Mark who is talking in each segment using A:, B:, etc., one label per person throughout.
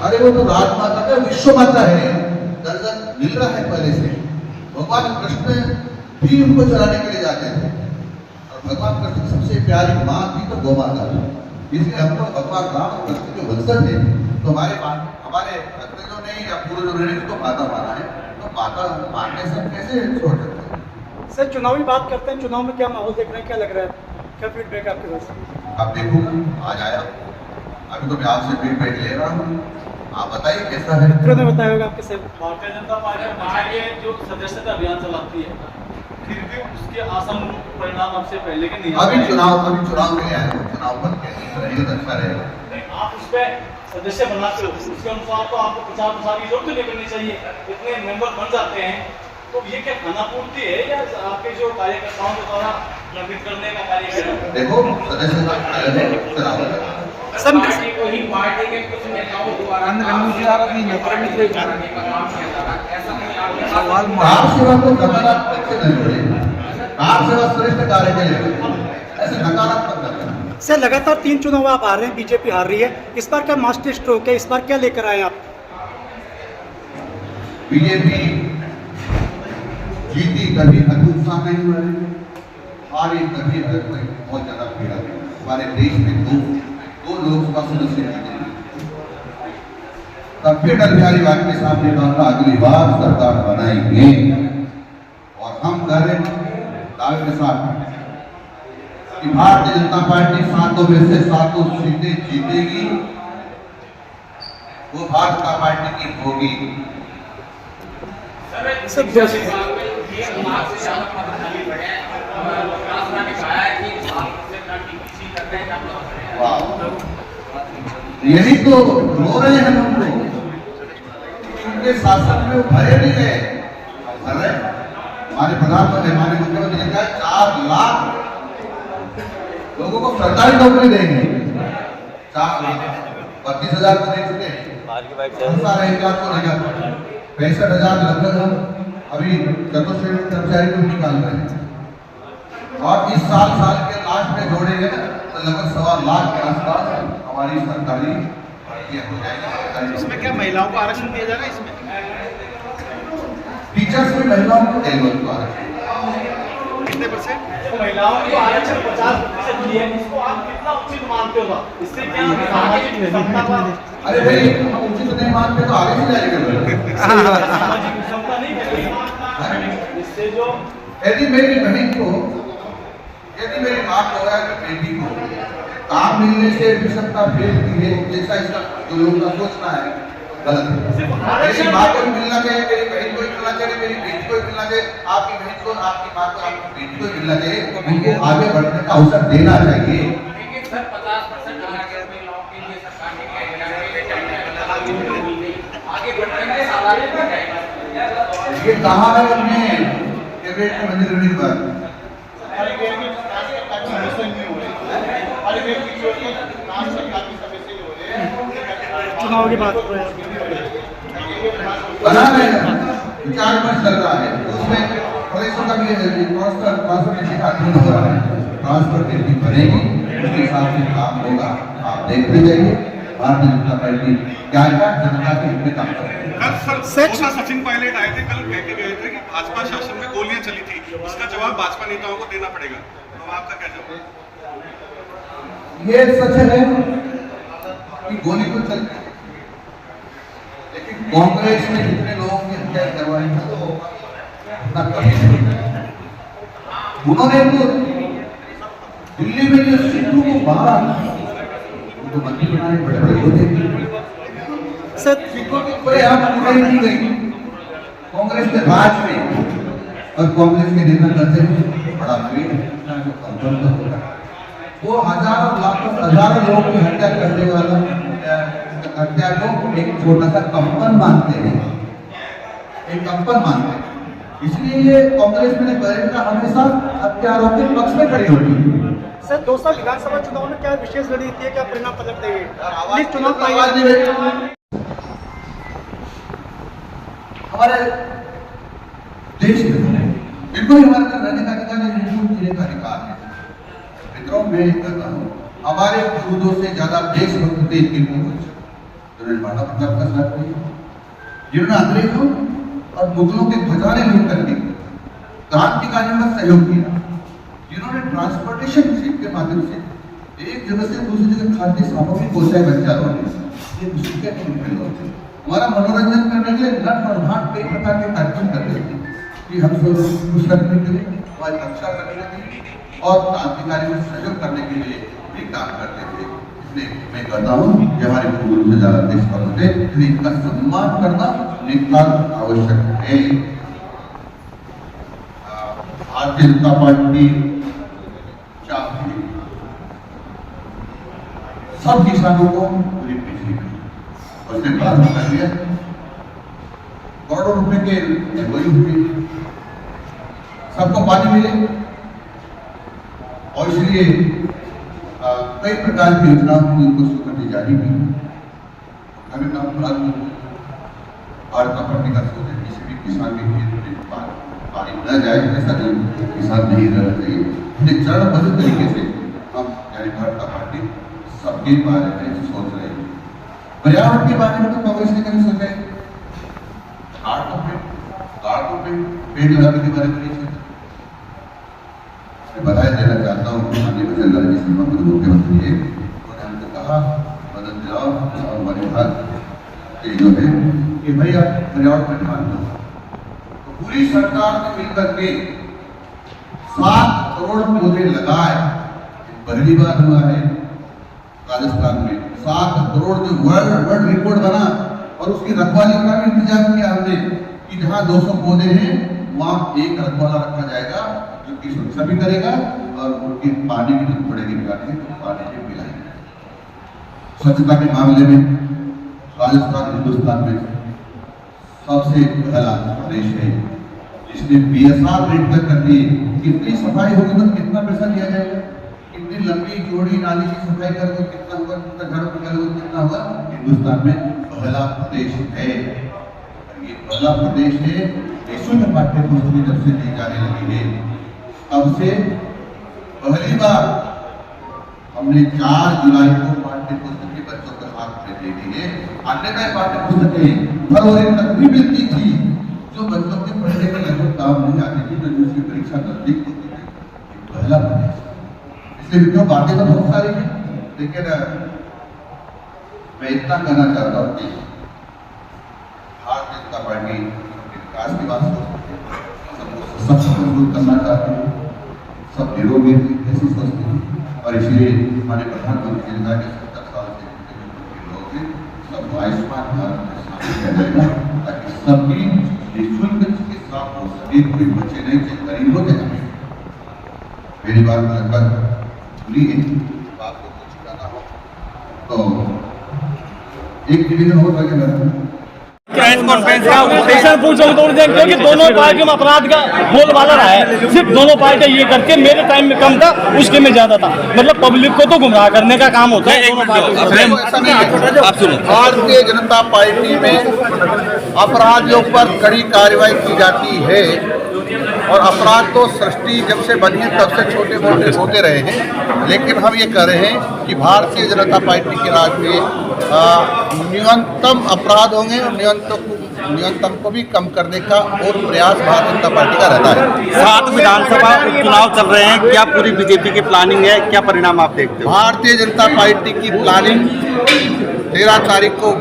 A: अरे वो तो राजमाता का विश्व माता है, दर्जा मिल रहा है पहले से। भगवान कृष्ण भी उनको चलाने के लिए जाते थे और भगवान कृष्ण की सबसे प्यारी माँ थी तो गौ माता थी। इसलिए हम लोग भगवान राम और कृष्ण के वंशज थे, तो हमारे अग्रजों ने या पूर्वजों ने तो माता माना है, तो माता मानने से हम कैसे छोड़ सकते हैं।
B: सर चुनावी बात करते हैं, चुनाव में क्या माहौल देख रहे हैं, क्या लग रहा है, क्या फीडबैक आपके पास?
A: आप देखो आज आया, अभी तो मैं आपसे फीडबैक ले रहा हूँ, आप बताइए कैसा है।
B: मित्रों ने बताया होगा आपके साथ।
C: भारतीय जनता पार्टी महाराष्ट्र के जो सदस्यता अभियान चलाती है, फिर भी उसके आशानुरूप परिणाम आपसे पहले के नहीं।
A: अभी चुनाव के लिए आए हो, चुनाव बन के रहेगा तो अच्छा रहेगा।
C: आप उस पर सदस्य बनाते हो, उसके अनुसार तो आपको प्रचार प्रसार की जरूरत नहीं करनी चाहिए। इतने मेंबर बन जाते हैं तो ये क्या खाना पूर्ति है या आपके जो कार्यकर्ताओं के द्वारा लंबित करने का कार्यक्रम है?
A: देखो सदस्यता अलग है, चुनाव अलग है।
B: सब
D: पार्टी को ही पार्टी के कुछ नेताओं द्वारा
A: कार सेवा को नकारात्मक से नहीं बोले, कार सेवा श्रेष्ठ कार्य के लिए ऐसे नकारात्मक करना।
B: सर लगातार 3 चुनाव आप हार रहे हैं, बीजेपी हार रही है, इस बार क्या मास्टर स्ट्रोक है, इस बार क्या लेकर आए आप?
A: बीजेपी जीती कभी हतोत्साह नहीं हुआ, हारी कभी बहुत ज्यादा पीड़ा। हमारे देश में दो लोकसभा सदस्य जीते, तब फिर अटल बिहारी वाजपेयी साहब ने कहा था अगली बार सरकार बनाएंगे, और हम कह रहे दावे के साथ कि भारतीय जनता पार्टी 7 में से 7 सीटें जीतेगी, वो भारतीय जनता पार्टी की होगी। यही तो रो रहे हैं हम लोग, उनके शासन में वो भरे नहीं गए। हमारे प्रधानमंत्री हमारे मुख्यमंत्री ने कहा 4 लाख लोगों को सरकारी नौकरी देंगे, 32,000 को दे चुके हैं, 1 लाख को देगा, 65,000 लगभग हम अभी चतुर्श्रेणी कर्मचारी को निकाल रहे हैं, और इस साल के लास्ट में जोड़ेंगे तो लगभग 1.25 लाख के आसपास हमारी सरकारी हो जाएगी।
E: इसमें क्या महिलाओं को आरक्षण दिया जाएगा? इसमें
A: टीचर्स में महिलाओं को देगा आरक्षण
E: कितने %?
C: तो महिलाओं को आरक्षण 50% दिए, इसको आप कितना उचित मानते हो? इससे क्या सामाजिक समता का?
A: अरे भाई हम उचित नहीं मानते तो आगे से जाएगा।
C: सामाजिक समता नहीं है इससे जो
A: यदि मेरी बहन को, यदि मेरी माँ को या बेटी को काम मिलने से विषमता फैलती है, जैसा इसका जो लोगों का सोचना है गलत है। मेरी माँ को भी मिलना चाहिए, मेरी बहन को भी मिलना चाहिए, मेरी बेटी को भी मिलना चाहिए, आपकी बहन को, आपकी माँ को, आपकी बेटी को भी मिलना चाहिए, उनको आगे बढ़ने का अवसर देना चाहिए।
D: लेकिन सर 50% महिलाओं के लिए सरकार ने आगे बढ़ने के साथ
A: ये कहा है अपने कैबिनेट में मंजूरी होने के बाद
B: चुनाव की बात
A: बना है, विचार विमर्श चल रहा है, उसमें प्रदेशों का भी ट्रांसफर नीति का अध्ययन हो रहा है, ट्रांसफर नीति बनेगी, उसके हिसाब से काम होगा। आप देखते जाइए भारतीय जनता पार्टी क्या जनता के हित में काम करेगी।
E: सचिन पायलट आए थे, कल कह के गए थे कि भाजपा शासन में गोलियां चली थी, इसका जवाब भाजपा नेताओं को देना पड़ेगा, तो आपका क्या जवाब?
A: ये सच है कि गोली तो चलती है, लेकिन कांग्रेस ने जितने लोगों की हत्या करवाई है तो उतना कभी नहीं। उन्होंने तो दिल्ली में जो सिद्धू को मारा, उनको मंत्री बनाने बड़े बड़े होते
B: सर
A: सिद्धू की प्रयास पूरी की गई कांग्रेस के राज में, और कांग्रेस के नेता करते बड़ा पेड़ होगा, वो हजारों लोगों की हत्या करने वाला हत्या को एक छोटा सा कंपन मानते हैं, एक कंपन मानते हैं। इसलिए ये कांग्रेस में हमेशा हत्यारों के पक्ष में खड़ी होती है।
B: सर 200 विधानसभा चुनाव में क्या विशेष रणनीति है, क्या परिणाम पलट देंगे? चुनाव
A: हमारे देश में बिल्कुल हमारे रहने का अधिकार है। मित्रों मैं कहता हूँ हमारे पूर्वजों से ज्यादा देशभक्त थे इनके पूर्वज, जिन्होंने मानव प्रताप का साथ दिया, जिन्होंने अंग्रेजों और मुगलों के खजाने लूट करके क्रांतिकारियों का सहयोग किया, जिन्होंने ट्रांसपोर्टेशन शिप के माध्यम से एक जगह से दूसरी जगह खाद्य सामग्री पहुंचाए बच्चारों ने, ये मुसीबत नहीं होती। हमारा मनोरंजन करने के लिए नट और भाट कई प्रकार के कार्यक्रम करते थे कि हम सब खुश रखने के लिए, हमारी रक्षा करने के लिए और क्रांतिकारियों में सहयोग करने के लिए भी काम करते थे। इसलिए मैं कहता हूँ कि हमारे पूर्व से ज्यादा देश पर होते, इसलिए इनका सम्मान करना नितांत आवश्यक है। भारतीय जनता पार्टी चाहती है सब किसानों को पूरी बिजली और उसने प्रारंभ कर दिया, करोड़ों रुपए के एमओयू हुए, सबको पानी मिले और इसलिए कई प्रकार की योजनाओं की उनको स्वीकृति जारी की। हमें काम भारत पार्टी का सोच है किसी भी किसान के खेत में पानी न जाए, ऐसा नहीं किसान नहीं रहना चाहिए। चरणबद्ध तरीके से हम यानी भारत पार्टी सबके बारे में सोच रहे हैं। पर्यावरण के बारे में तो कांग्रेस ने कभी सोचा है? पेड़ लगाने के बारे में नहीं सोचा। मैं बधाई देना चाहता हूँ माननीय वजीर जी सीमा खुद मुख्यमंत्री है, उन्होंने हमको कहा मदद दिलाओ और वन विभाग के जो है कि भाई आप पर्यावरण पर ध्यान दो। तो पूरी सरकार ने मिलकर के 7 करोड़ पौधे लगाए। पहली बार हुआ है राजस्थान में 7 करोड़ जो वर्ल्ड रिकॉर्ड बना और उसकी रखवाली का भी इंतजाम किया हमने कि जहाँ 200 पौधे हैं वहाँ एक रखवाला रखा जाएगा जो कि सुरक्षा भी करेगा और उनकी पानी की जरूरत पड़ेगी पिलाने तो पानी भी पिलाएंगे। स्वच्छता के मामले में राजस्थान हिंदुस्तान में सबसे पहला प्रदेश है जिसने BSR रेट तक कर दिए। कितनी सफाई होगी तो कितना पैसा लिया जाएगा, कितनी लंबी चौड़ी नाली की सफाई करोगे कितना होगा, कितना झाड़ू निकालोगे कितना होगा। हिंदुस्तान में पहला प्रदेश है, ये पहला प्रदेश है। निःशुल्क पाठ्य पुस्तकें जब से दी जाने लगी है तब से पहली बार हमने 4 जुलाई को पाठ्य पुस्तकें बच्चों के हाथ में दे दी है। अन्य पाठ्य पुस्तकें फरवरी तक भी मिलती थी जो बच्चों के पढ़ने के लगभग काम नहीं आती थी, जो जिसकी परीक्षा नजदीक होती थी। पहला प्रदेश, इसलिए विद्रोह बातें तो बहुत सारी हैं, लेकिन मैं इतना कहना चाहता हूँ कि भारतीय जनता पार्टी विकास की बात सोचती है, सबको मजबूत करना चाहती है, सब निरोगी ऐसी सोचती है और इसलिए हमारे प्रधानमंत्री जी ने 70 साल से लोग हैं सबको आयुष्मान भारत में शामिल किया जाएगा ताकि सभी निःशुल्क चिकित्सा हो सके, कोई बच्चे नहीं चाहे गरीब होते जाए। मेरी बात लगभग खुली है, आपको कुछ कहना हो तो एक डिवीजन हो लगेगा।
C: प्रेस कॉन्फ्रेंस का उद्देश्य क्योंकि दोनों पार्टियों में अपराध का बोलबाला रहा है। सिर्फ दोनों पार्टियां ये करके मेरे टाइम में कम था, उसके में ज्यादा था। मतलब पब्लिक को तो गुमराह करने का काम होता है।
A: आप सुनो, भारतीय जनता पार्टी में अपराधियों पर कड़ी कार्रवाई की जाती है और अपराध तो सृष्टि जब से बनी है तब से छोटे मोटे होते रहे हैं, लेकिन हम ये कह रहे हैं कि भारतीय जनता पार्टी के राज में न्यूनतम अपराध होंगे और न्यूनतम को भी कम करने का और प्रयास भारतीय जनता पार्टी का रहता है।
F: 7 विधानसभा उपचुनाव चल रहे हैं, क्या पूरी बीजेपी की प्लानिंग है, क्या परिणाम आप देखते हो?
A: भारतीय जनता पार्टी की प्लानिंग 13 तारीख को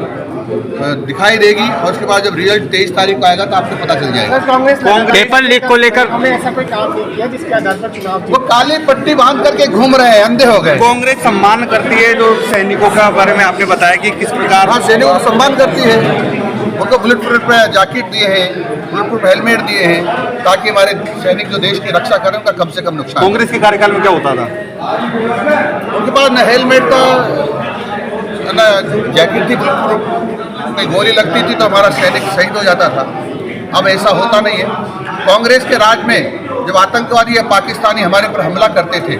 A: दिखाई देगी और उसके बाद जब रिजल्ट 23 तारीख को आएगा तो आपको पता चल जाएगा।
F: कांग्रेस पेपर लीक को लेकर
B: हमने ऐसा कोई काम नहीं किया जिसके आधार पर चुनाव
A: वो काली पट्टी बांध करके घूम रहे हैं, अंधे हो गए।
F: कांग्रेस सम्मान करती है जो सैनिकों का बारे में आपने बताया कि किस प्रकार।
A: हाँ, सैनिकों को सम्मान करती है, उनको बुलेट प्रूफ जैकेट दिए हैं, बुलेट प्रूफ हेलमेट दिए हैं ताकि हमारे सैनिक जो देश की रक्षा करें उनका कम से कम नुकसान।
F: कांग्रेस के कार्यकाल में क्या होता था?
A: उनके पास न हेलमेट था न जैकेट थी, बुलेट प्रूफ, कोई गोली लगती थी तो हमारा सैनिक शहीद हो जाता था। अब ऐसा होता नहीं है। कांग्रेस के राज में जब आतंकवादी या पाकिस्तानी हमारे पर हमला करते थे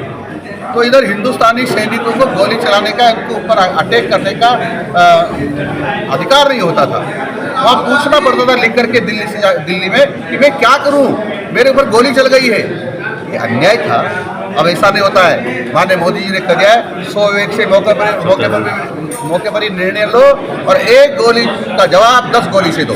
A: तो इधर हिंदुस्तानी सैनिकों को गोली चलाने का, उनके ऊपर अटैक करने का अधिकार नहीं होता था। वहाँ पूछना पड़ता था लिख करके दिल्ली में कि मैं क्या करूँ, मेरे ऊपर गोली चल गई है। ये अन्याय था। अब ऐसा नहीं होता है। माननीय मोदी जी ने कहा है 100 एक से मौके पर ही निर्णय लो और एक गोली का जवाब 10 गोली से दो।